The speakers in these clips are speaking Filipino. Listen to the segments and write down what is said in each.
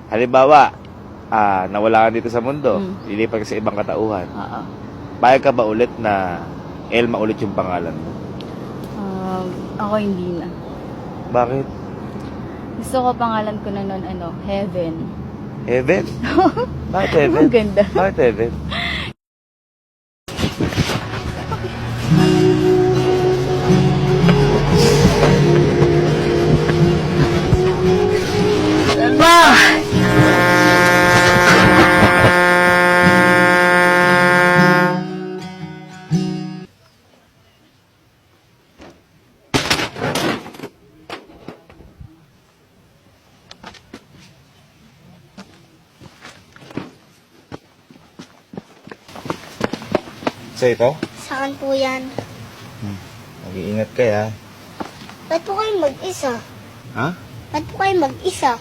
Halimbawa, nawala ka dito sa mundo, lilipat ka sa ibang katauhan. Oo. Payag ka ba ulit na Elma ulit yung pangalan mo? Ako hindi na. Bakit? Gusto ko pangalan ko na nun, Heaven. Heaven? Bakit Heaven? Ang ganda. Bakit Heaven? So ito? Saan po yan? Mag-iingat ka ya. Ba't po kayo mag-isa? Ha? Ba't po kayo mag-isa?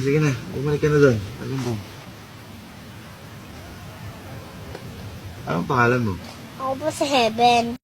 Sige na. Bumalik ka na doon. Anong pangalan mo? Ako po si Heaven.